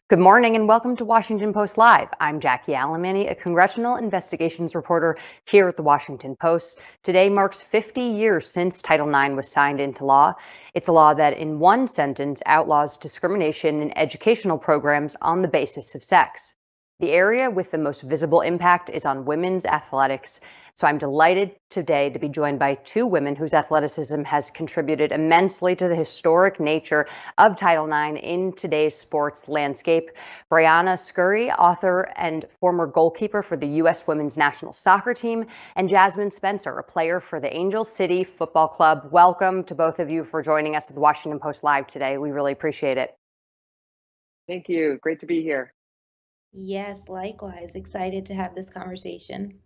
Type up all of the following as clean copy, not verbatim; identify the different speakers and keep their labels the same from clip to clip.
Speaker 1: Good morning and welcome to Washington Post Live. I'm Jackie Alamany, a congressional investigations reporter here at the Washington Post. Today marks 50 years since Title IX was signed into law. It's a law that in one sentence outlaws discrimination in educational programs on the basis of sex. The area with the most visible impact is on women's athletics. So I'm delighted today to be joined by two women whose athleticism has contributed immensely to the historic nature of Title IX in today's sports landscape. Briana Scurry, author and former goalkeeper for the U.S. women's national soccer team, and Jasmyne Spencer, a player for the Angel City Football Club. Welcome to both of you for joining us at the Washington Post Live today. We really appreciate it.
Speaker 2: Thank you. Great to be here.
Speaker 3: Yes, likewise. Excited to have this conversation.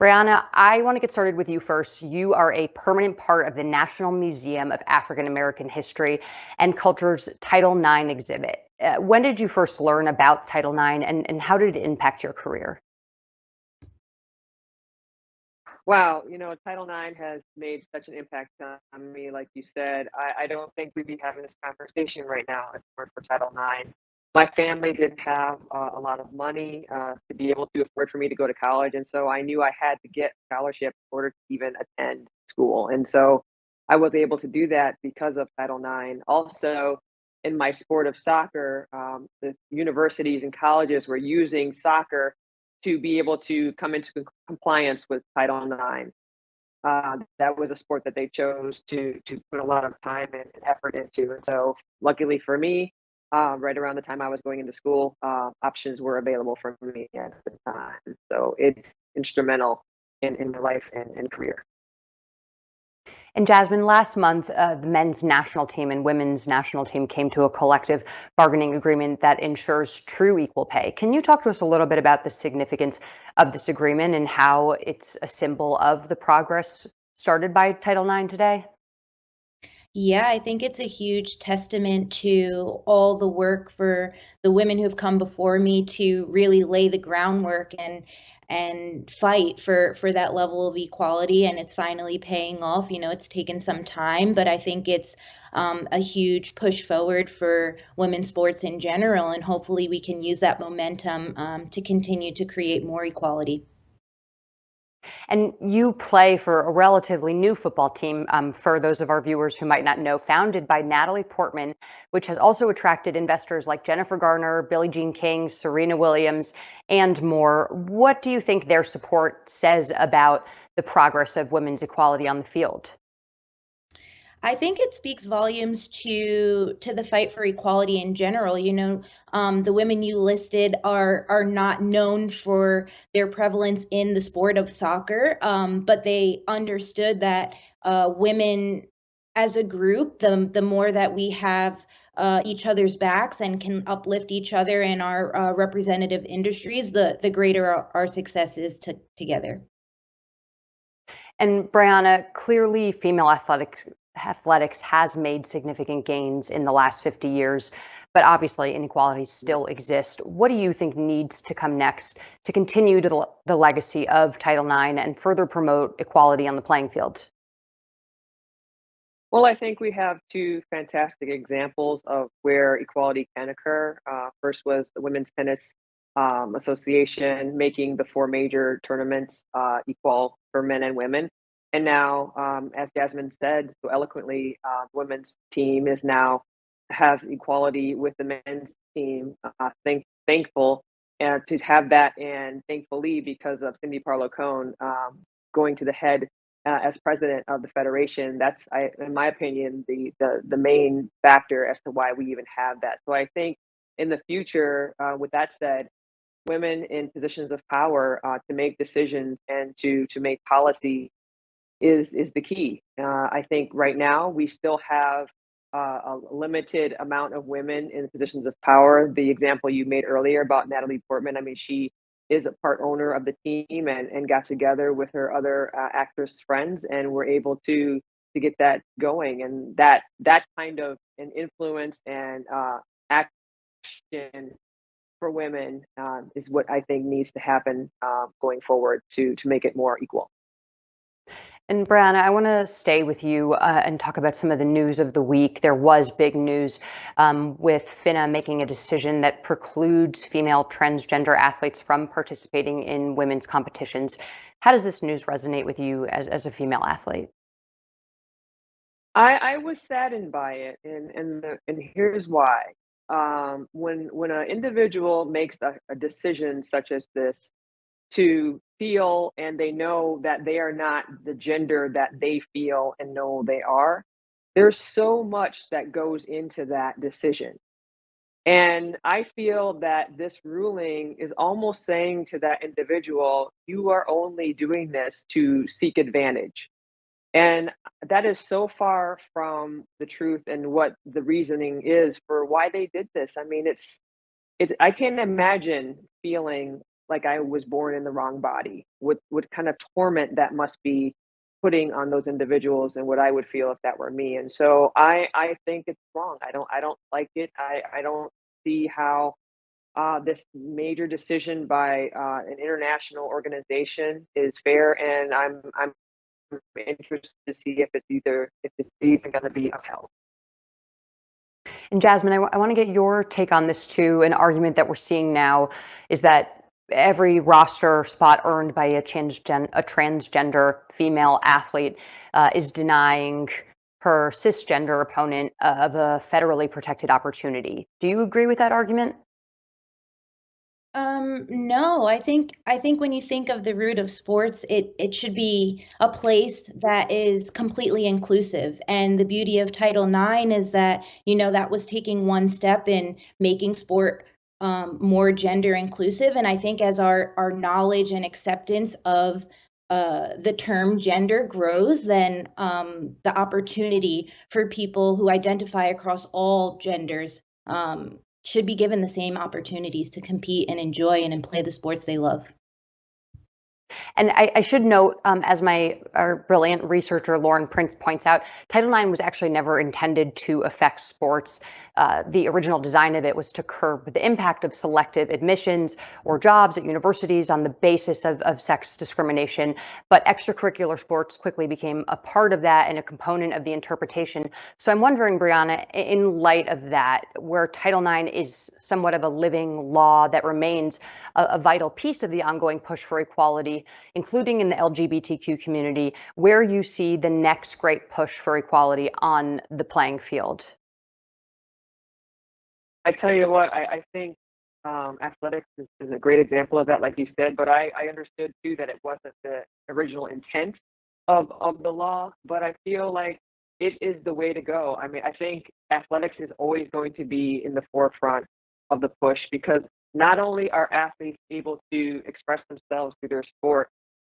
Speaker 1: Briana, I want to get started with you first. You are a permanent part of the National Museum of African American History and Culture's Title IX exhibit. When did you first learn about Title IX and how did it impact your career?
Speaker 2: Wow, Title IX has made such an impact on me, like you said. I don't think we'd be having this conversation right now if it weren't for Title IX. My family didn't have a lot of money to be able to afford for me to go to college, and so I knew I had to get a scholarship in order to even attend school. And so I was able to do that because of Title IX. Also, in my sport of soccer, the universities and colleges were using soccer to be able to come into compliance with Title IX. That was a sport that they chose to put a lot of time and effort into. And so, luckily for me, right around the time I was going into school, options were available for me at the time. So it's instrumental in my life and career.
Speaker 1: And Jasmine, last month, the men's national team and women's national team came to a collective bargaining agreement that ensures true equal pay. Can you talk to us a little bit about the significance of this agreement and how it's a symbol of the progress started by Title IX today?
Speaker 3: Yeah, I think it's a huge testament to all the work for the women who've come before me to really lay the groundwork and fight for that level of equality, and it's finally paying off. It's taken some time, but I think it's a huge push forward for women's sports in general, and hopefully we can use that momentum to continue to create more equality.
Speaker 1: And you play for a relatively new football team, for those of our viewers who might not know, founded by Natalie Portman, which has also attracted investors like Jennifer Garner, Billie Jean King, Serena Williams, and more. What do you think their support says about the progress of women's equality on the field?
Speaker 3: I think it speaks volumes to the fight for equality in general. The women you listed are not known for their prevalence in the sport of soccer, but they understood that women as a group, the more that we have each other's backs and can uplift each other in our representative industries, the greater our success is together.
Speaker 1: And Briana, clearly female athletics has made significant gains in the last 50 years, but obviously inequalities still exist. What do you think needs to come next to continue the legacy of Title IX and further promote equality on the playing field?
Speaker 2: Well, I think we have two fantastic examples of where equality can occur. First was the Women's Tennis Association making the four major tournaments equal for men and women. And now, as Jasmine said so eloquently, the women's team is now have equality with the men's team. Thankful to have that, and thankfully because of Cindy Parlow Cone going to the head as president of the federation, that's, in my opinion, the main factor as to why we even have that. So I think in the future, with that said, women in positions of power to make decisions and to make policy is the key. I think right now we still have a limited amount of women in positions of power. The example you made earlier about Natalie Portman, I mean, she is a part owner of the team and got together with her other actress friends and were able to get that going. And that kind of an influence and action for women is what I think needs to happen going forward to make it more equal.
Speaker 1: And Briana, I want to stay with you and talk about some of the news of the week. There was big news with FINA making a decision that precludes female transgender athletes from participating in women's competitions. How does this news resonate with you as a female athlete?
Speaker 2: I was saddened by it, and here's why. When an individual makes a decision such as this, to feel and they know that they are not the gender that they feel and know they are, there's so much that goes into that decision. And I feel that this ruling is almost saying to that individual, you are only doing this to seek advantage. And that is so far from the truth and what the reasoning is for why they did this. I mean, it's I can't imagine feeling like I was born in the wrong body. What kind of torment that must be putting on those individuals and what I would feel if that were me. And so I think it's wrong. I don't like it. I don't see how this major decision by an international organization is fair, and I'm interested to see if it's even going to be upheld.
Speaker 1: And Jasmine, I want to get your take on this too. An argument that we're seeing now is that every roster spot earned by a transgender female athlete is denying her cisgender opponent of a federally protected opportunity. Do you agree with that argument?
Speaker 3: No, I think when you think of the root of sports, it should be a place that is completely inclusive. And the beauty of Title IX is that, that was taking one step in making sport more gender inclusive. And I think as our knowledge and acceptance of the term gender grows, then the opportunity for people who identify across all genders should be given the same opportunities to compete and enjoy and play the sports they love.
Speaker 1: And I should note, as our brilliant researcher Lauren Prince points out, Title IX was actually never intended to affect sports. The original design of it was to curb the impact of selective admissions or jobs at universities on the basis of sex discrimination. But extracurricular sports quickly became a part of that and a component of the interpretation. So I'm wondering, Briana, in light of that, where Title IX is somewhat of a living law that remains a vital piece of the ongoing push for equality, including in the LGBTQ community, where you see the next great push for equality on the playing field?
Speaker 2: I tell you what, I think athletics is a great example of that, like you said, but I understood too that it wasn't the original intent of the law, but I feel like it is the way to go. I mean, I think athletics is always going to be in the forefront of the push because not only are athletes able to express themselves through their sport,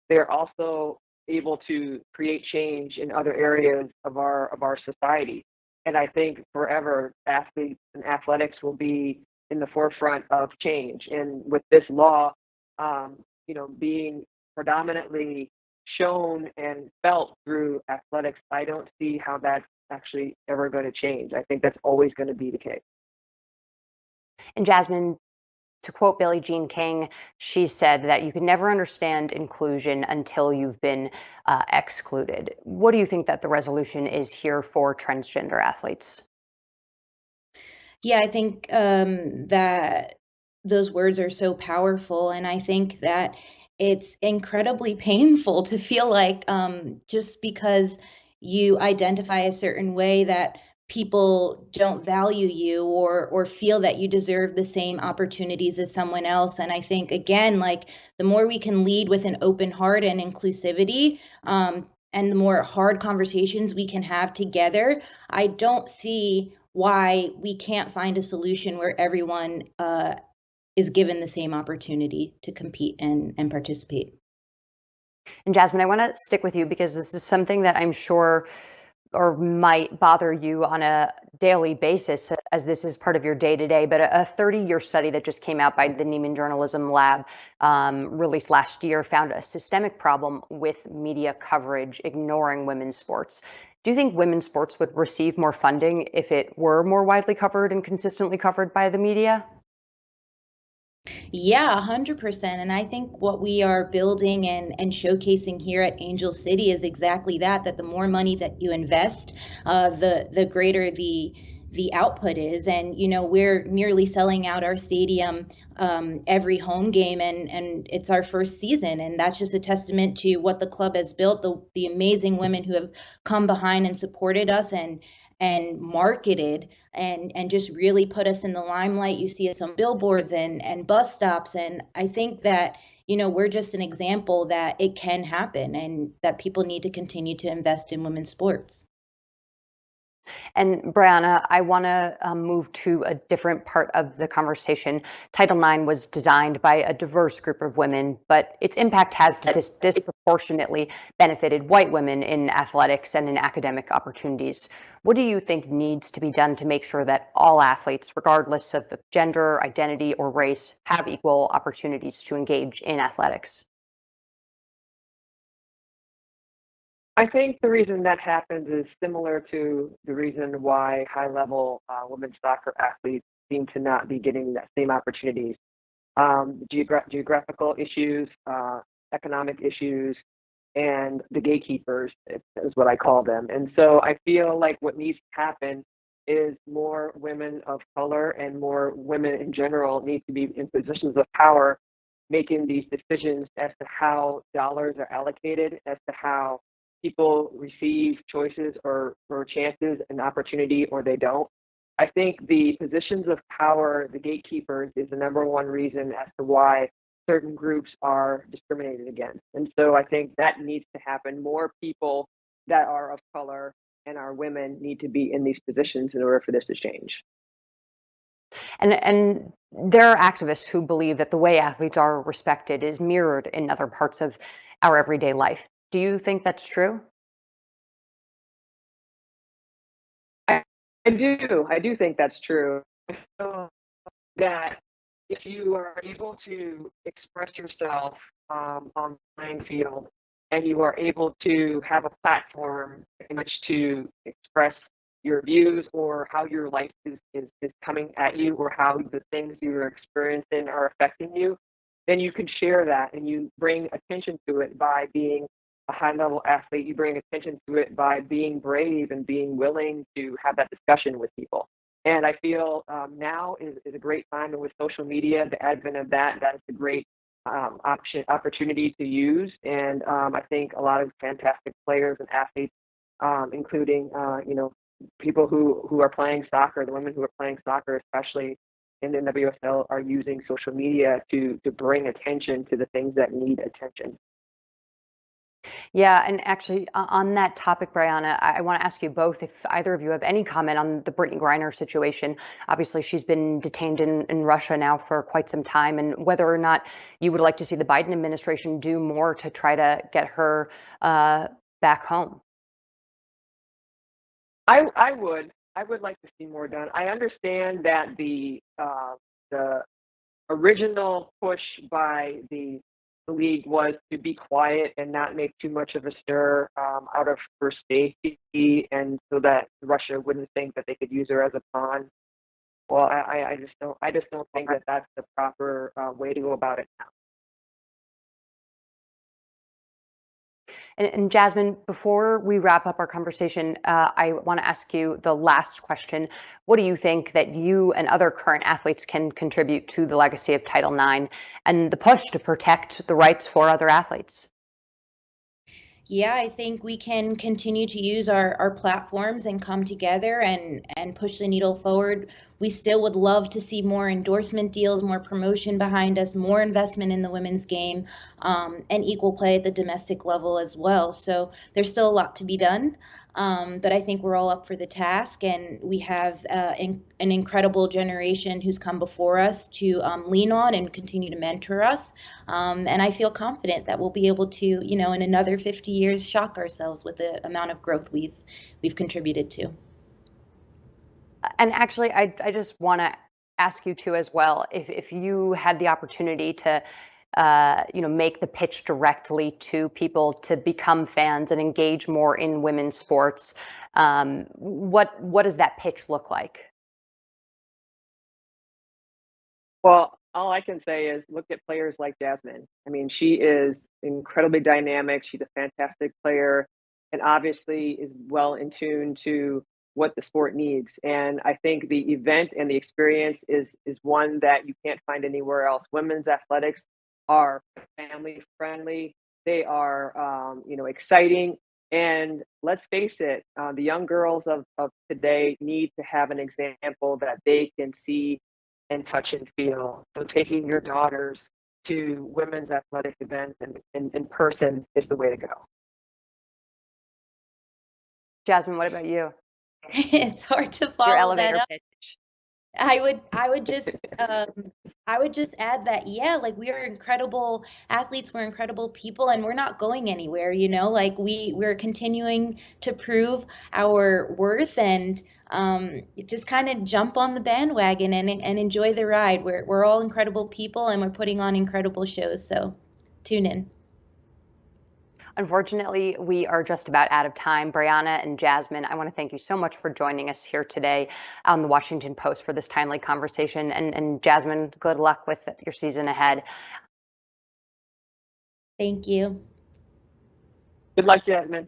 Speaker 2: they're also able to create change in other areas of our society. And I think forever athletes and athletics will be in the forefront of change. And with this law, being predominantly shown and felt through athletics, I don't see how that's actually ever going to change. I think that's always going to be the case.
Speaker 1: And Jasmine, to quote Billie Jean King, she said that you can never understand inclusion until you've been excluded. What do you think that the resolution is here for transgender athletes?
Speaker 3: Yeah, I think that those words are so powerful. And I think that it's incredibly painful to feel like just because you identify a certain way that people don't value you or feel that you deserve the same opportunities as someone else. And I think, again, like the more we can lead with an open heart and inclusivity, and the more hard conversations we can have together, I don't see why we can't find a solution where everyone is given the same opportunity to compete and participate.
Speaker 1: And Jasmine, I want to stick with you because this is something that I'm sure or might bother you on a daily basis as this is part of your day to day. But a 30-year study that just came out by the Neiman Journalism Lab, released last year, found a systemic problem with media coverage ignoring women's sports. Do you think women's sports would receive more funding if it were more widely covered and consistently covered by the media?
Speaker 3: Yeah, 100%. And I think what we are building and showcasing here at Angel City is exactly that, that the more money that you invest, the greater the output is. And, you know, we're nearly selling out our stadium every home game, and it's our first season. And that's just a testament to what the club has built, the amazing women who have come behind and supported us and marketed and just really put us in the limelight. You see us on billboards and bus stops. And I think that, you know, we're just an example that it can happen and that people need to continue to invest in women's sports.
Speaker 1: And Briana, I want to move to a different part of the conversation. Title IX was designed by a diverse group of women, but its impact has disproportionately benefited white women in athletics and in academic opportunities. What do you think needs to be done to make sure that all athletes, regardless of gender, identity, or race, have equal opportunities to engage in athletics?
Speaker 2: I think the reason that happens is similar to the reason why high-level women's soccer athletes seem to not be getting that same opportunities. Geographical issues, economic issues, and the gatekeepers is what I call them. And so I feel like what needs to happen is more women of color and more women in general need to be in positions of power making these decisions as to how dollars are allocated, as to how people receive choices or chances and opportunity or they don't. I think the positions of power, the gatekeepers, is the number one reason as to why certain groups are discriminated against. And so I think that needs to happen. More people that are of color and are women need to be in these positions in order for this to change.
Speaker 1: And there are activists who believe that the way athletes are respected is mirrored in other parts of our everyday life. Do you think that's true?
Speaker 2: I do. I do think that's true. I feel that if you are able to express yourself on the playing field and you are able to have a platform in which to express your views or how your life is coming at you or how the things you're experiencing are affecting you, then you can share that and you bring attention to it by being a high level athlete. You bring attention to it by being brave and being willing to have that discussion with people. And I feel now is a great time, and with social media, the advent of that, that is a great opportunity to use. And I think a lot of fantastic players and athletes, including people who are playing soccer, the women who are playing soccer, especially in the WSL, are using social media to bring attention to the things that need attention.
Speaker 1: Yeah, and actually, on that topic, Briana, I want to ask you both if either of you have any comment on the Brittany Griner situation. Obviously, she's been detained in Russia now for quite some time, and whether or not you would like to see the Biden administration do more to try to get her back home.
Speaker 2: I would like to see more done. I understand that the original push by the league was to be quiet and not make too much of a stir out of her safety, and so that Russia wouldn't think that they could use her as a pawn. Well, I just don't think that that's the proper way to go about it now.
Speaker 1: And Jasmine, before we wrap up our conversation, I want to ask you the last question. What do you think that you and other current athletes can contribute to the legacy of Title IX and the push to protect the rights for other athletes?
Speaker 3: Yeah, I think we can continue to use our platforms and come together and push the needle forward We still would love to see more endorsement deals, more promotion behind us, more investment in the women's game, and equal play at the domestic level as well. So there's still a lot to be done. But I think we're all up for the task, and we have an incredible generation who's come before us to lean on and continue to mentor us. And I feel confident that we'll be able to, in another 50 years, shock ourselves with the amount of growth we've contributed to.
Speaker 1: And actually, I just want to ask you too as well, if you had the opportunity to make the pitch directly to people to become fans and engage more in women's sports, what does that pitch look like?
Speaker 2: Well, all I can say is look at players like Jasmyne. I mean, she is incredibly dynamic. She's a fantastic player and obviously is well in tune to what the sport needs. And I think the event and the experience is one that you can't find anywhere else. Women's athletics are family friendly. They are, exciting. And let's face it, the young girls of today need to have an example that they can see and touch and feel. So taking your daughters to women's athletic events and in person is the way to go.
Speaker 1: Jasmyne, what about you?
Speaker 3: It's hard to
Speaker 1: Your
Speaker 3: follow
Speaker 1: elevator
Speaker 3: that up.
Speaker 1: pitch.
Speaker 3: I would just add that, yeah, like we are incredible athletes, we're incredible people, and we're not going anywhere, like we're continuing to prove our worth, and just kind of jump on the bandwagon and enjoy the ride. We're all incredible people, and we're putting on incredible shows, so tune in.
Speaker 1: Unfortunately, we are just about out of time. Briana and Jasmyne, I want to thank you so much for joining us here today on the Washington Post for this timely conversation. And Jasmyne, good luck with your season ahead.
Speaker 3: Thank you.
Speaker 2: Good luck, Jasmyne.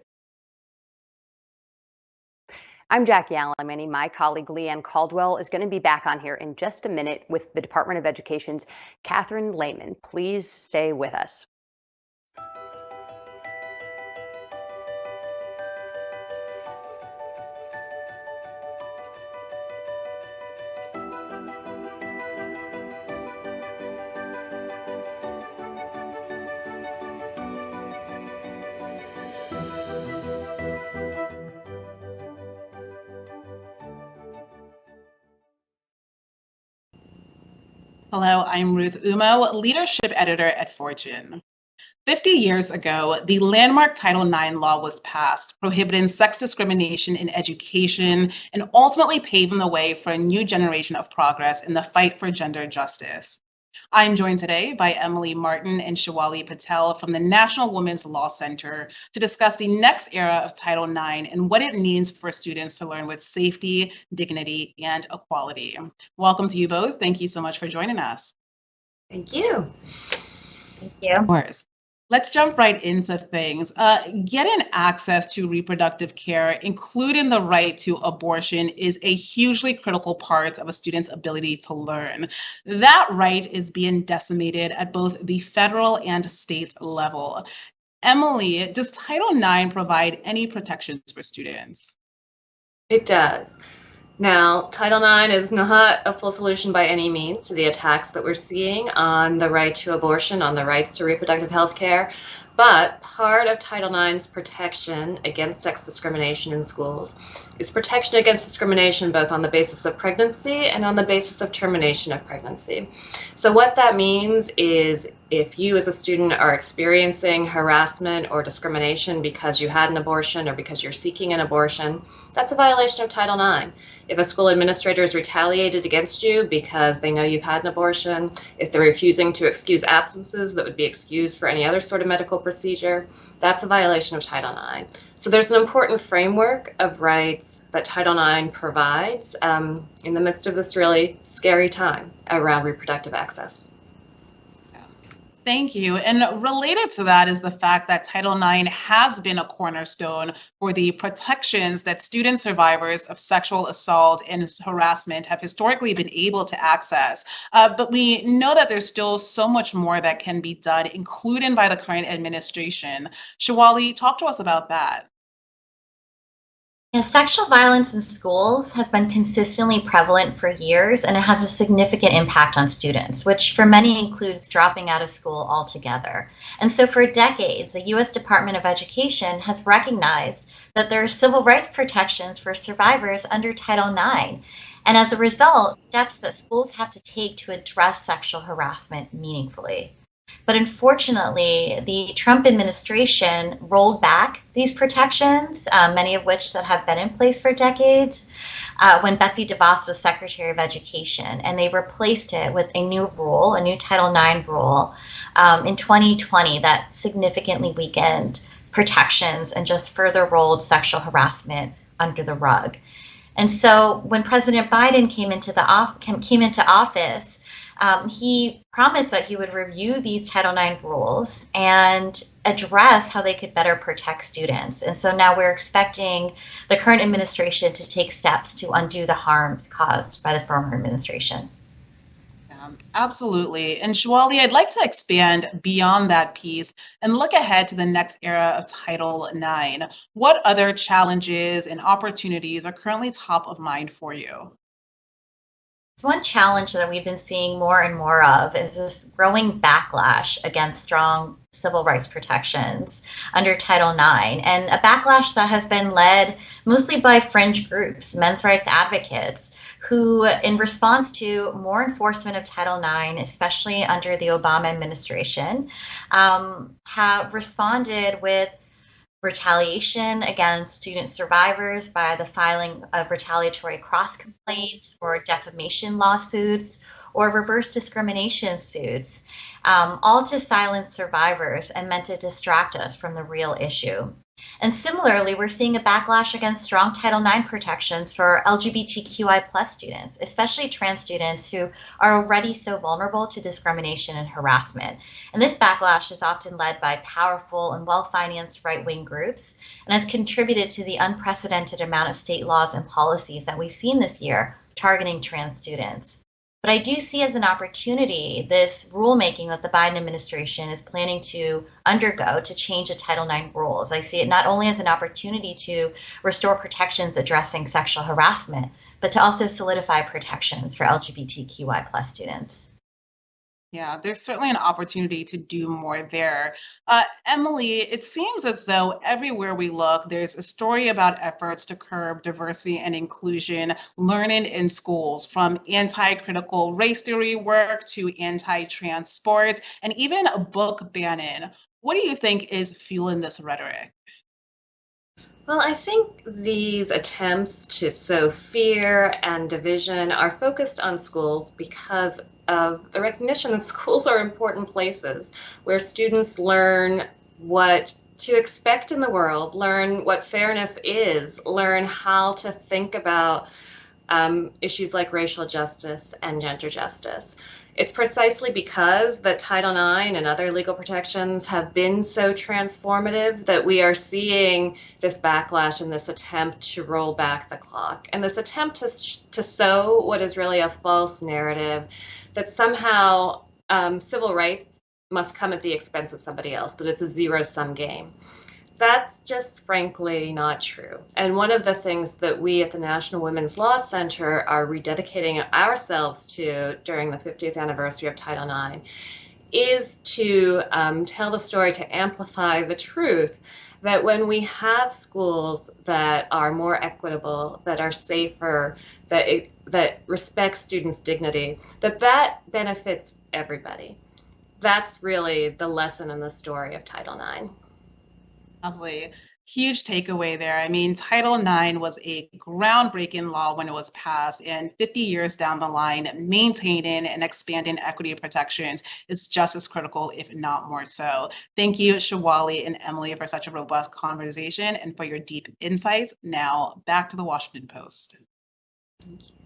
Speaker 1: I'm Jackie Alamany. My colleague Leanne Caldwell is going to be back on here in just a minute with the Department of Education's Catherine Lhamon. Please stay with us.
Speaker 4: Hello, I'm Ruth Umo, Leadership Editor at Fortune. 50 years ago, the landmark Title IX law was passed, prohibiting sex discrimination in education and ultimately paving the way for a new generation of progress in the fight for gender justice. I'm joined today by Emily Martin and Shivali Patel from the National Women's Law Center to discuss the next era of Title IX and what it means for students to learn with safety, dignity, and equality. Welcome to you both. Thank you so much for joining us.
Speaker 5: Thank you.
Speaker 3: Thank you.
Speaker 4: Of course. Let's jump right into things. Getting access to reproductive care, including the right to abortion, is a hugely critical part of a student's ability to learn. That right is being decimated at both the federal and state level. Emily, does Title IX provide any protections for students?
Speaker 5: It does. Now, Title IX is not a full solution by any means to the attacks that we're seeing on the right to abortion, on the rights to reproductive health care, but part of Title IX's protection against sex discrimination in schools is protection against discrimination both on the basis of pregnancy and on the basis of termination of pregnancy. So what that means is if you as a student are experiencing harassment or discrimination because you had an abortion or because you're seeking an abortion, that's a violation of Title IX. If a school administrator is retaliated against you because they know you've had an abortion, if they're refusing to excuse absences that would be excused for any other sort of medical procedure, that's a violation of Title IX. So there's an important framework of rights that Title IX provides in the midst of this really scary time around reproductive access.
Speaker 4: Thank you. And related to that is the fact that Title IX has been a cornerstone for the protections that student survivors of sexual assault and harassment have historically been able to access. But we know that there's still so much more that can be done, including by the current administration. Shivali, talk to us about that.
Speaker 6: Sexual violence in schools has been consistently prevalent for years, and it has a significant impact on students, which for many includes dropping out of school altogether. And so for decades, the U.S. Department of Education has recognized that there are civil rights protections for survivors under Title IX. And as a result, steps that schools have to take to address sexual harassment meaningfully. But unfortunately, the Trump administration rolled back these protections, many of which that have been in place for decades, when Betsy DeVos was Secretary of Education, and they replaced it with a new rule, a new Title IX rule, in 2020 that significantly weakened protections and just further rolled sexual harassment under the rug. And so when President Biden came into office, he promised that he would review these Title IX rules and address how they could better protect students. And so now we're expecting the current administration to take steps to undo the harms caused by the former administration.
Speaker 4: Absolutely. And Shwali, I'd like to expand beyond that piece and look ahead to the next era of Title IX. What other challenges and opportunities are currently top of mind for you?
Speaker 6: So one challenge that we've been seeing more and more of is this growing backlash against strong civil rights protections under Title IX, and a backlash that has been led mostly by fringe groups, men's rights advocates, who, in response to more enforcement of Title IX, especially under the Obama administration, have responded with retaliation against student survivors by the filing of retaliatory cross complaints or defamation lawsuits or reverse discrimination suits, all to silence survivors and meant to distract us from the real issue. And similarly, we're seeing a backlash against strong Title IX protections for LGBTQI+ students, especially trans students who are already so vulnerable to discrimination and harassment. And this backlash is often led by powerful and well-financed right-wing groups and has contributed to the unprecedented amount of state laws and policies that we've seen this year targeting trans students. But I do see as an opportunity this rulemaking that the Biden administration is planning to undergo to change the Title IX rules. I see it not only as an opportunity to restore protections addressing sexual harassment, but to also solidify protections for LGBTQI+ students.
Speaker 4: Yeah, there's certainly an opportunity to do more there. Emily, it seems as though everywhere we look, there's a story about efforts to curb diversity and inclusion learning in schools, from anti-critical race theory work to anti-trans sports, and even a book banning. What do you think is fueling this rhetoric?
Speaker 5: Well, I think these attempts to sow fear and division are focused on schools because of the recognition that schools are important places where students learn what to expect in the world, learn what fairness is, learn how to think about issues like racial justice and gender justice. It's precisely because that Title IX and other legal protections have been so transformative that we are seeing this backlash and this attempt to roll back the clock, and this attempt to sow what is really a false narrative that somehow civil rights must come at the expense of somebody else, that it's a zero-sum game. That's just frankly not true. And one of the things that we at the National Women's Law Center are rededicating ourselves to during the 50th anniversary of Title IX is to tell the story, to amplify the truth that when we have schools that are more equitable, that are safer, that respect students' dignity, that benefits everybody. That's really the lesson in the story of Title IX.
Speaker 4: Lovely. Huge takeaway there. I mean, Title IX was a groundbreaking law when it was passed, and 50 years down the line, maintaining and expanding equity protections is just as critical, if not more so. Thank you, Shwali and Emily, for such a robust conversation and for your deep insights. Now, back to the Washington Post.
Speaker 5: Thank you.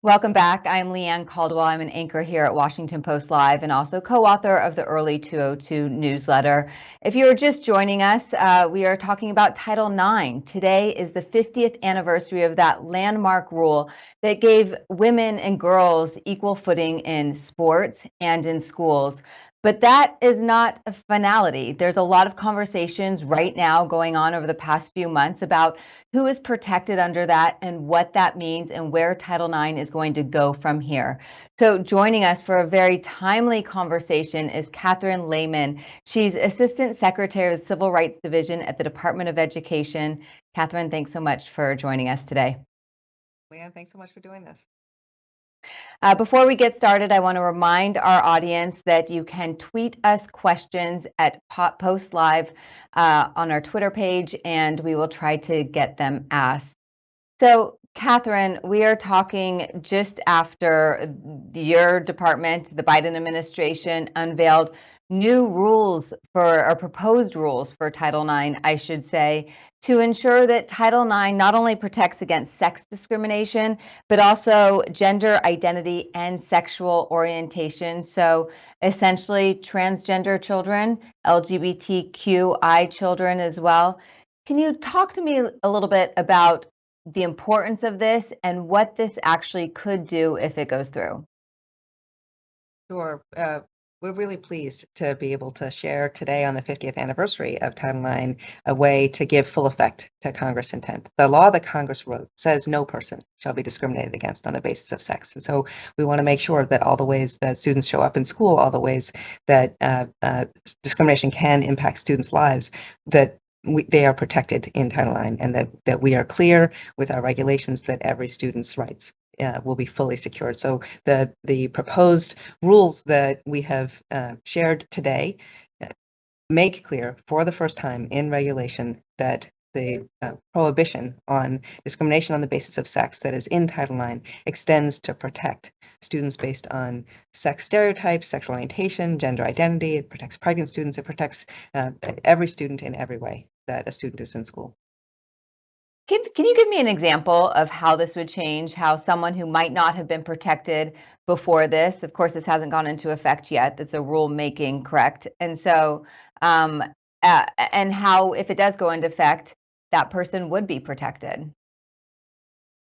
Speaker 1: Welcome back. I'm Leanne Caldwell. I'm an anchor here at Washington Post Live and also co-author of the Early 202 newsletter. If you're just joining us, we are talking about Title IX. Today is the 50th anniversary of that landmark rule that gave women and girls equal footing in sports and in schools. But that is not a finality. There's a lot of conversations right now going on over the past few months about who is protected under that and what that means and where Title IX is going to go from here. So joining us for a very timely conversation is Catherine Lhamon. She's Assistant Secretary of the Civil Rights Division at the Department of Education. Catherine, thanks so much for joining us today.
Speaker 7: Leanne, thanks so much for doing this.
Speaker 1: Before we get started, I want to remind our audience that you can tweet us questions at Post Live on our Twitter page, and we will try to get them asked. So, Catherine, we are talking just after your department, the Biden administration, unveiled new rules or proposed rules for Title IX, I should say, to ensure that Title IX not only protects against sex discrimination, but also gender identity and sexual orientation. So essentially transgender children, LGBTQI children as well. Can you talk to me a little bit about the importance of this and what this actually could do if it goes through?
Speaker 7: Sure. We're really pleased to be able to share today on the 50th anniversary of Title IX a way to give full effect to Congress' intent. The law that Congress wrote says no person shall be discriminated against on the basis of sex. And so we want to make sure that all the ways that students show up in school, all the ways that discrimination can impact students' lives, that they are protected in Title IX, and that we are clear with our regulations that every student's rights will be fully secured. So the proposed rules that we have shared today make clear for the first time in regulation that the prohibition on discrimination on the basis of sex that is in Title IX extends to protect students based on sex stereotypes, sexual orientation, gender identity. It protects pregnant students. It protects every student in every way that a student is in school.
Speaker 1: Can you give me an example of how this would change, how someone who might not have been protected before this, of course, this hasn't gone into effect yet, that's a rule making, correct? And so, and how, if it does go into effect, that person would be protected?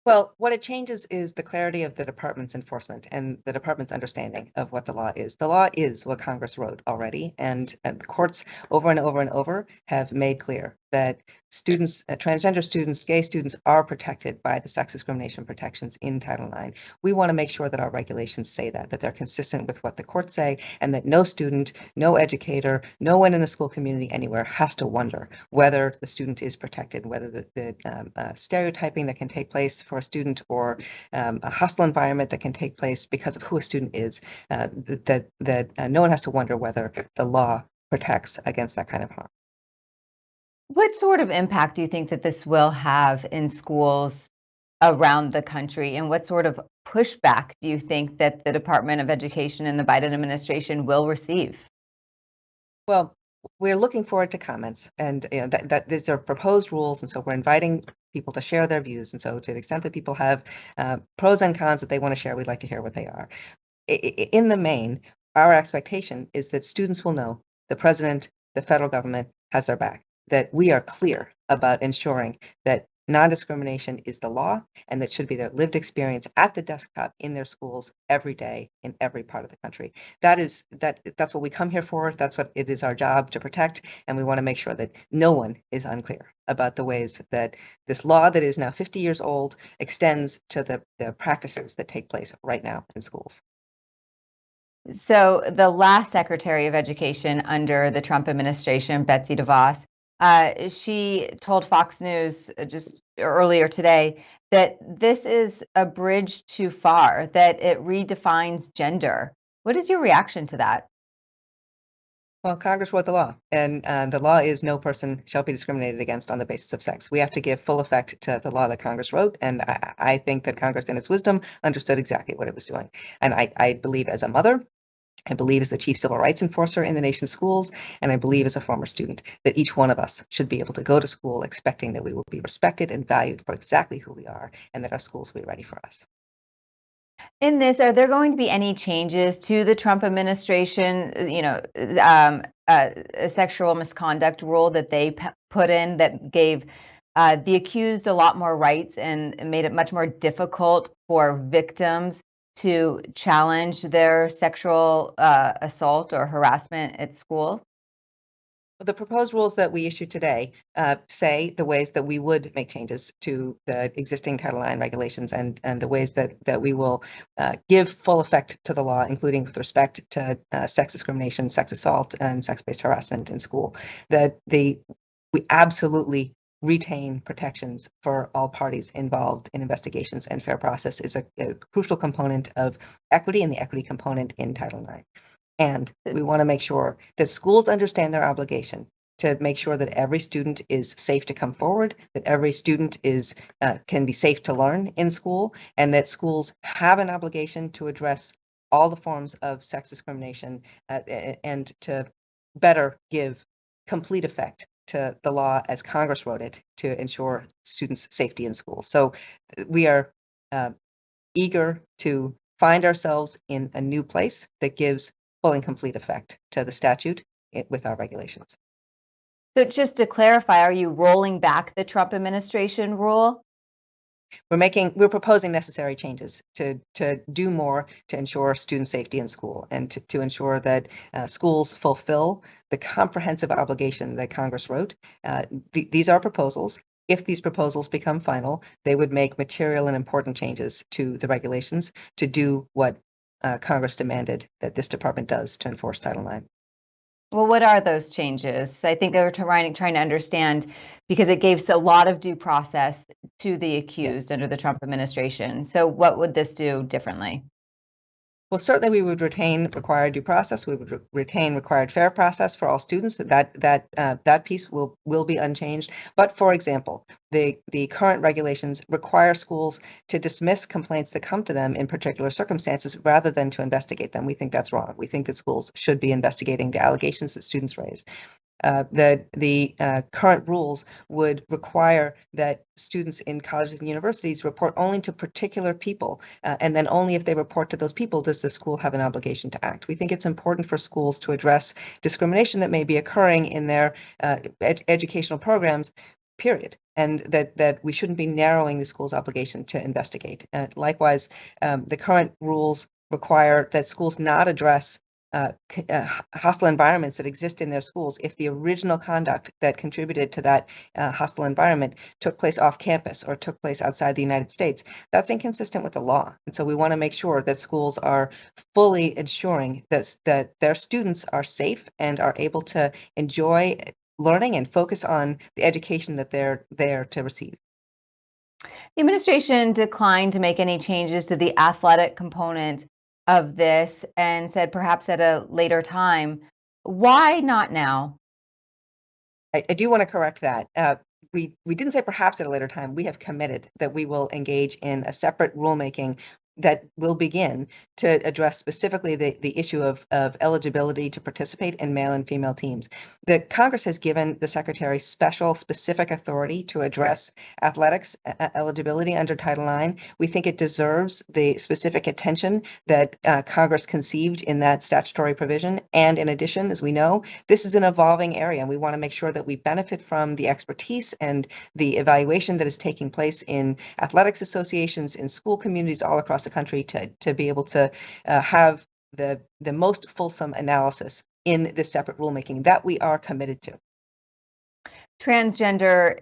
Speaker 7: Well, what it changes is the clarity of the department's enforcement and the department's understanding of what the law is. The law is what Congress wrote already, and the courts over and over and over have made clear that students, transgender students, gay students are protected by the sex discrimination protections in Title IX. We want to make sure that our regulations say that they're consistent with what the courts say, and that no student, no educator, no one in the school community anywhere has to wonder whether the student is protected, whether the stereotyping that can take place for a student or a hostile environment that can take place because of who a student is, that no one has to wonder whether the law protects against that kind of harm.
Speaker 1: What sort of impact do you think that this will have in schools around the country, and what sort of pushback do you think that the Department of Education and the Biden administration will receive?
Speaker 7: Well, we're looking forward to comments, and that these are proposed rules, and so we're inviting people to share their views. And so to the extent that people have pros and cons that they want to share, we'd like to hear what they are. In the main, our expectation is that students will know the president, the federal government has their back, that we are clear about ensuring that non-discrimination is the law, and that should be their lived experience at the desktop in their schools every day in every part of the country. That's what we come here for. That's what it is our job to protect, and we want to make sure that no one is unclear about the ways that this law that is now 50 years old extends to the practices that take place right now in schools.
Speaker 1: So the last Secretary of Education under the Trump administration, Betsy DeVos, she told Fox News just earlier today that this is a bridge too far, that it redefines gender. What is your reaction to that?
Speaker 7: Well, Congress wrote the law, and the law is no person shall be discriminated against on the basis of sex. We have to give full effect to the law that Congress wrote, and I think that Congress, in its wisdom, understood exactly what it was doing. And I believe as a mother, I believe as the chief civil rights enforcer in the nation's schools, and I believe as a former student, that each one of us should be able to go to school expecting that we will be respected and valued for exactly who we are, and that our schools will be ready for us.
Speaker 8: In this, are there going to be any changes to the Trump administration, a sexual misconduct rule that they put in that gave the accused a lot more rights and made it much more difficult for victims to challenge their sexual assault or harassment at school?
Speaker 7: The proposed rules that we issued today say the ways that we would make changes to the existing Title IX regulations and the ways that we will give full effect to the law, including with respect to sex discrimination, sex assault, and sex-based harassment in school. We absolutely retain protections for all parties involved in investigations, and fair process is a crucial component of equity and the equity component in Title IX. And we want to make sure that schools understand their obligation to make sure that every student is safe to come forward, that every student can be safe to learn in school, and that schools have an obligation to address all the forms of sex discrimination and to better give complete effect to the law as Congress wrote it to ensure students' safety in school. So we are eager to find ourselves in a new place that gives full and complete effect to the statute with our regulations.
Speaker 8: So just to clarify, are you rolling back the Trump administration rule?
Speaker 7: We're proposing necessary changes to do more to ensure student safety in school and to ensure that schools fulfill the comprehensive obligation that Congress wrote. These are proposals. If these proposals become final, they would make material and important changes to the regulations to do what Congress demanded that this department does to enforce Title IX.
Speaker 8: Well, what are those changes? I think they were trying to understand, because it gave a lot of due process to the accused under the Trump administration. So what would this do differently?
Speaker 7: Well, certainly we would retain required due process. We would retain required fair process for all students. That piece will be unchanged. But for example, the current regulations require schools to dismiss complaints that come to them in particular circumstances rather than to investigate them. We think that's wrong. We think that schools should be investigating the allegations that students raise. The current rules would require that students in colleges and universities report only to particular people, and then only if they report to those people does the school have an obligation to act. We think it's important for schools to address discrimination that may be occurring in their educational programs, period, and that we shouldn't be narrowing the school's obligation to investigate. Likewise, the current rules require that schools not address hostile environments that exist in their schools if the original conduct that contributed to that hostile environment took place off campus or took place outside the United States. That's inconsistent with the law. And so we want to make sure that schools are fully ensuring that their students are safe and are able to enjoy learning and focus on the education that they're there to receive.
Speaker 8: The administration declined to make any changes to the athletic component of this and said perhaps at a later time. Why not now?
Speaker 7: I do want to correct that. We didn't say perhaps at a later time. We have committed that we will engage in a separate rulemaking that will begin to address specifically the issue of eligibility to participate in male and female teams. The Congress has given the Secretary specific authority to address athletics eligibility under Title IX. We think it deserves the specific attention that Congress conceived in that statutory provision. And in addition, as we know, this is an evolving area, and we want to make sure that we benefit from the expertise and the evaluation that is taking place in athletics associations, in school communities all across the country to be able to have the most fulsome analysis in this separate rulemaking that we are committed to.
Speaker 8: Transgender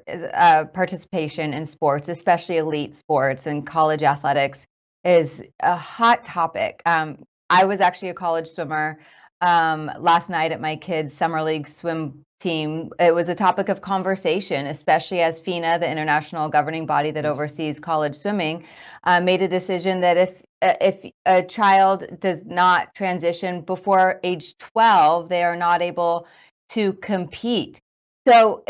Speaker 8: participation in sports, especially elite sports and college athletics, is a hot topic. I was actually a college swimmer. Last night at my kids' summer league swim team, it was a topic of conversation, especially as FINA, the international governing body that oversees college swimming, made a decision that if a child does not transition before age 12, they are not able to compete. So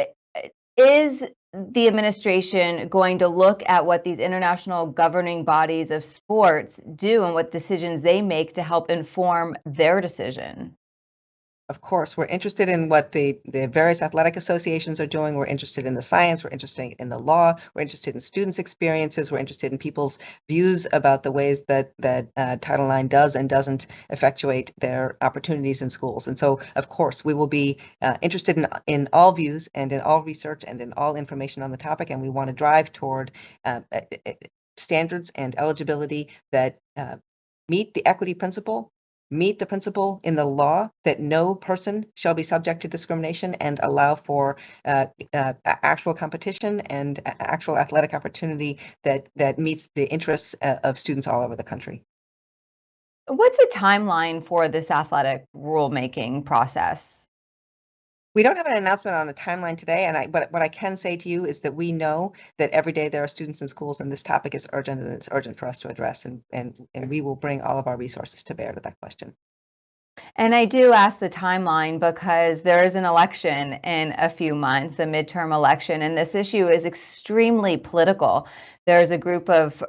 Speaker 8: is the administration going to look at what these international governing bodies of sports do and what decisions they make to help inform their decision?
Speaker 7: Of course, we're interested in what the various athletic associations are doing. We're interested in the science. We're interested in the law. We're interested in students' experiences. We're interested in people's views about the ways that Title IX does and doesn't effectuate their opportunities in schools. And so, of course, we will be interested in all views and in all research and in all information on the topic. And we want to drive toward standards and eligibility that meet the equity principle, meet the principle in the law that no person shall be subject to discrimination, and allow for actual competition and actual athletic opportunity that meets the interests of students all over the country.
Speaker 8: What's the timeline for this athletic rulemaking process?
Speaker 7: We don't have an announcement on a timeline today, but what I can say to you is that we know that every day there are students in schools, and this topic is urgent, and it's urgent for us to address, and we will bring all of our resources to bear to that question.
Speaker 8: And I do ask the timeline because there is an election in a few months, a midterm election, and this issue is extremely political. There's a group of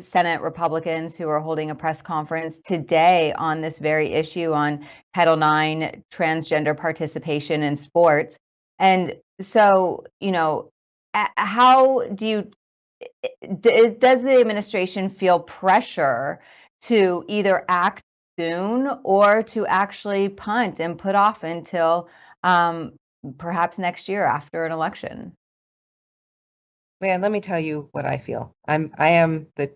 Speaker 8: Senate Republicans who are holding a press conference today on this very issue on Title IX transgender participation in sports. And so, how does the administration feel pressure to either act soon or to actually punt and put off until perhaps next year after an election?
Speaker 7: Leanne, let me tell you what I feel. I am the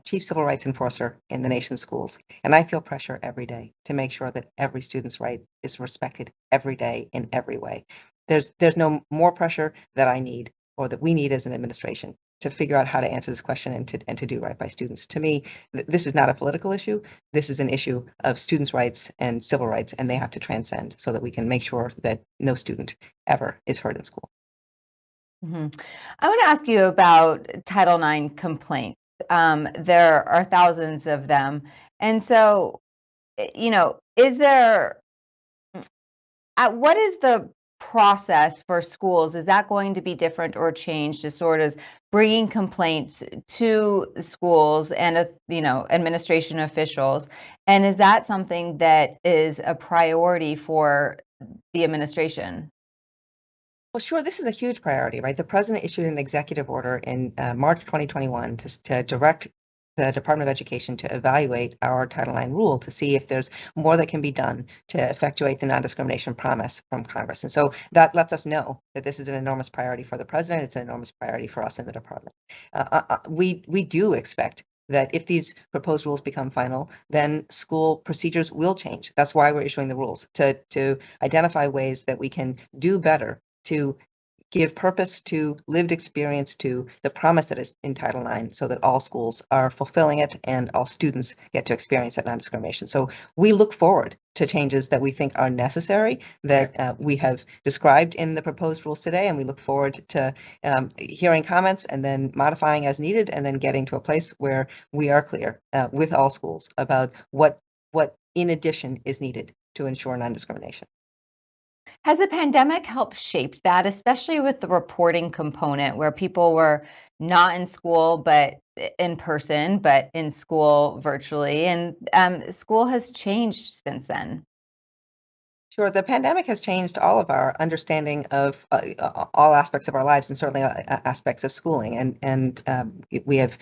Speaker 7: chief civil rights enforcer in the nation's schools, and I feel pressure every day to make sure that every student's right is respected every day in every way. There's no more pressure that I need or that we need as an administration to figure out how to answer this question and to do right by students. To me, this is not a political issue. This is an issue of students' rights and civil rights, and they have to transcend so that we can make sure that no student ever is hurt in school.
Speaker 8: Mm-hmm. I want to ask you about Title IX complaints. There are thousands of them. And so, is there, what is the process for schools? Is that going to be different or changed as sort of bringing complaints to schools and, administration officials? And is that something that is a priority for the administration?
Speaker 7: Well, sure, this is a huge priority, right? The president issued an executive order in March 2021 to direct the Department of Education to evaluate our Title IX rule to see if there's more that can be done to effectuate the non-discrimination promise from Congress. And so that lets us know that this is an enormous priority for the president. It's an enormous priority for us in the department. We do expect that if these proposed rules become final, then school procedures will change. That's why we're issuing the rules, to identify ways that we can do better to give purpose to lived experience to the promise that is in Title IX so that all schools are fulfilling it and all students get to experience that non-discrimination. So we look forward to changes that we think are necessary, that we have described in the proposed rules today, and we look forward to hearing comments and then modifying as needed, and then getting to a place where we are clear with all schools about what in addition is needed to ensure non-discrimination.
Speaker 8: Has the pandemic helped shape that, especially with the reporting component where people were not in school, but in person, but in school virtually, and school has changed since then?
Speaker 7: Sure. The pandemic has changed all of our understanding of all aspects of our lives, and certainly aspects of schooling. And we have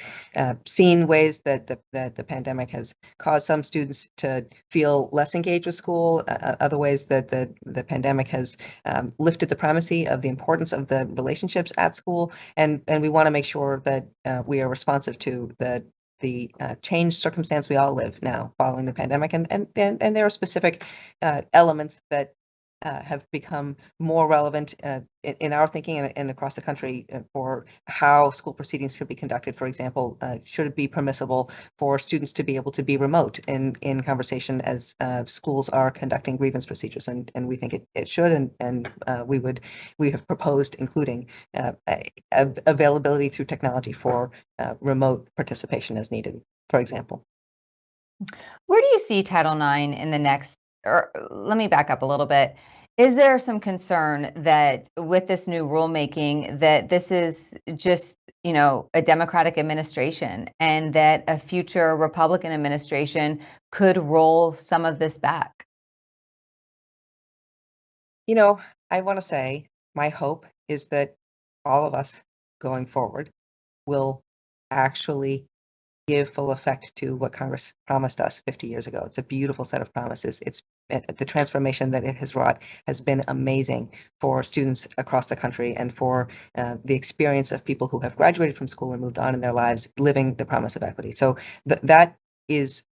Speaker 7: seen ways that the pandemic has caused some students to feel less engaged with school. Other ways that the pandemic has lifted the primacy of the importance of the relationships at school. And we want to make sure that we are responsive to the changed circumstance we all live now following the pandemic, and there are specific elements that have become more relevant in our thinking and across the country for how school proceedings could be conducted. For example, should it be permissible for students to be able to be remote in conversation as schools are conducting grievance procedures? And we think it should, and we have proposed including availability through technology for remote participation as needed, for example.
Speaker 8: Where do you see Title IX in the next, or let me back up a little bit. Is there some concern that with this new rulemaking that this is just, a Democratic administration and that a future Republican administration could roll some of this back?
Speaker 7: You know, I want to say my hope is that all of us going forward will actually give full effect to what Congress promised us 50 years ago. It's a beautiful set of promises. It's the transformation that it has wrought has been amazing for students across the country and for the experience of people who have graduated from school and moved on in their lives, living the promise of equity. So that is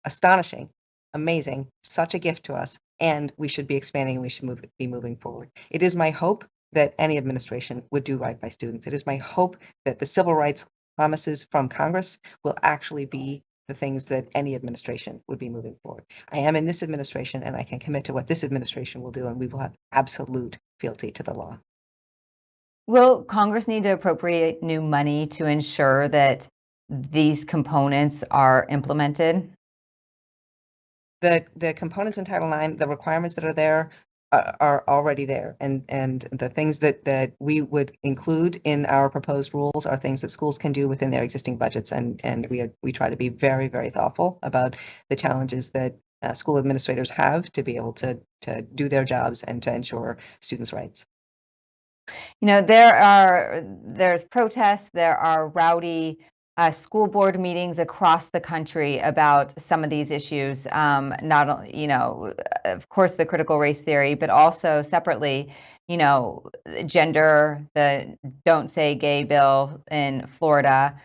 Speaker 7: astonishing, amazing, such a gift to us, and we should be expanding and we should be moving forward. It is my hope that any administration would do right by students. It is my hope that the civil rights promises from Congress will actually be the things that any administration would be moving forward. I am in this administration and I can commit to what this administration will do, and we will have absolute fealty to the law.
Speaker 8: Will Congress need to appropriate new money to ensure that these components are implemented?
Speaker 7: The components in Title IX, the requirements that are there are already there, and the things that we would include in our proposed rules are things that schools can do within their existing budgets, and we try to be very, very thoughtful about the challenges that school administrators have to be able to do their jobs and to ensure students' rights.
Speaker 8: You know, there's protests, there are rowdy school board meetings across the country about some of these issues. Not only, you know, of course, the critical race theory, but also separately, you know, gender, the Don't Say Gay bill in Florida.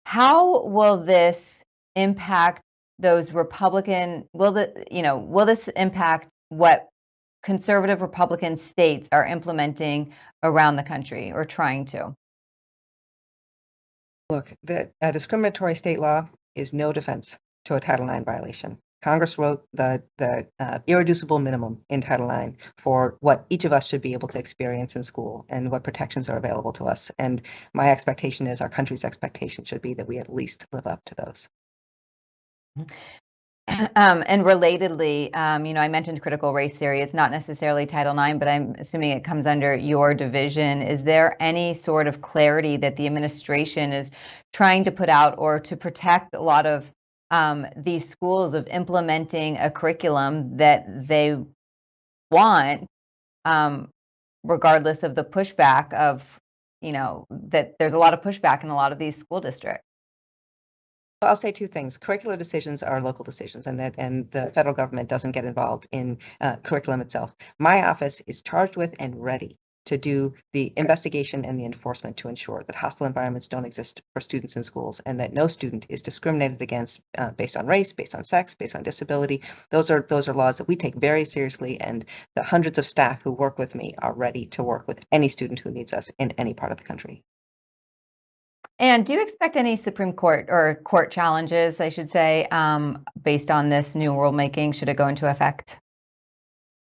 Speaker 8: How will this impact those Republican? Will this impact what conservative Republican states are implementing around the country or trying to?
Speaker 7: Look, a discriminatory state law is no defense to a Title IX violation. Congress wrote the irreducible minimum in Title IX for what each of us should be able to experience in school and what protections are available to us. And my expectation is, our country's expectation should be that we at least live up to those.
Speaker 8: And relatedly, you know, I mentioned critical race theory. It's not necessarily Title IX, but I'm assuming it comes under your division. Is there any sort of clarity that the administration is trying to put out or to protect a lot of these schools of implementing a curriculum that they want, regardless of the pushback of, you know, that there's a lot of pushback in a lot of these school districts?
Speaker 7: I'll say two things. Curricular decisions are local decisions, and the federal government doesn't get involved in curriculum itself. My office is charged with and ready to do the investigation and the enforcement to ensure that hostile environments don't exist for students in schools, and that no student is discriminated against based on race, based on sex, based on disability. Those are laws that we take very seriously, and the hundreds of staff who work with me are ready to work with any student who needs us in any part of the country.
Speaker 8: And do you expect any Supreme Court or court challenges, I should say, based on this new rulemaking, should it go into effect?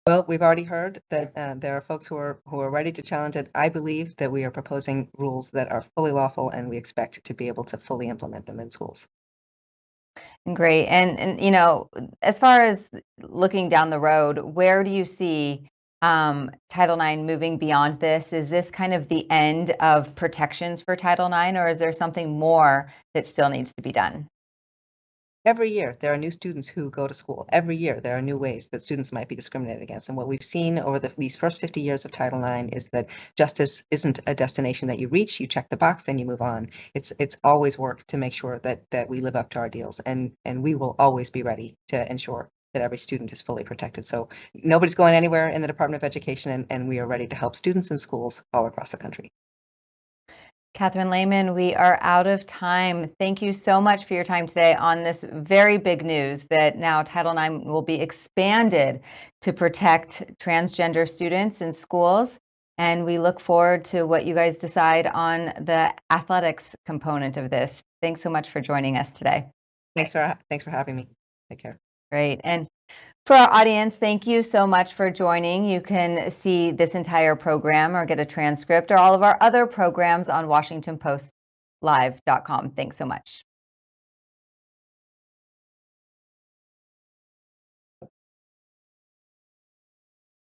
Speaker 7: Well, we've already heard that there are folks who are ready to challenge it. I believe that we are proposing rules that are fully lawful, and we expect to be able to fully implement them in schools.
Speaker 8: Great. And you know, as far as looking down the road, where do you see Title IX moving beyond this? Is this kind of the end of protections for Title IX, or is there something more that still needs to be done?
Speaker 7: Every year, there are new students who go to school. Every year, there are new ways that students might be discriminated against. And what we've seen over these first 50 years of Title IX is that justice isn't a destination that you reach, you check the box, and you move on. It's always work to make sure that we live up to our deals. And we will always be ready to ensure that every student is fully protected. So nobody's going anywhere in the Department of Education, and we are ready to help students in schools all across the country.
Speaker 8: Catherine Lhamon, we are out of time. Thank you so much for your time today on this very big news that now Title IX will be expanded to protect transgender students in schools. And we look forward to what you guys decide on the athletics component of this. Thanks so much for joining us today.
Speaker 7: Thanks for having me. Take care.
Speaker 8: Great. And for our audience, thank you so much for joining. You can see this entire program or get a transcript or all of our other programs on WashingtonPostLive.com. Thanks so much.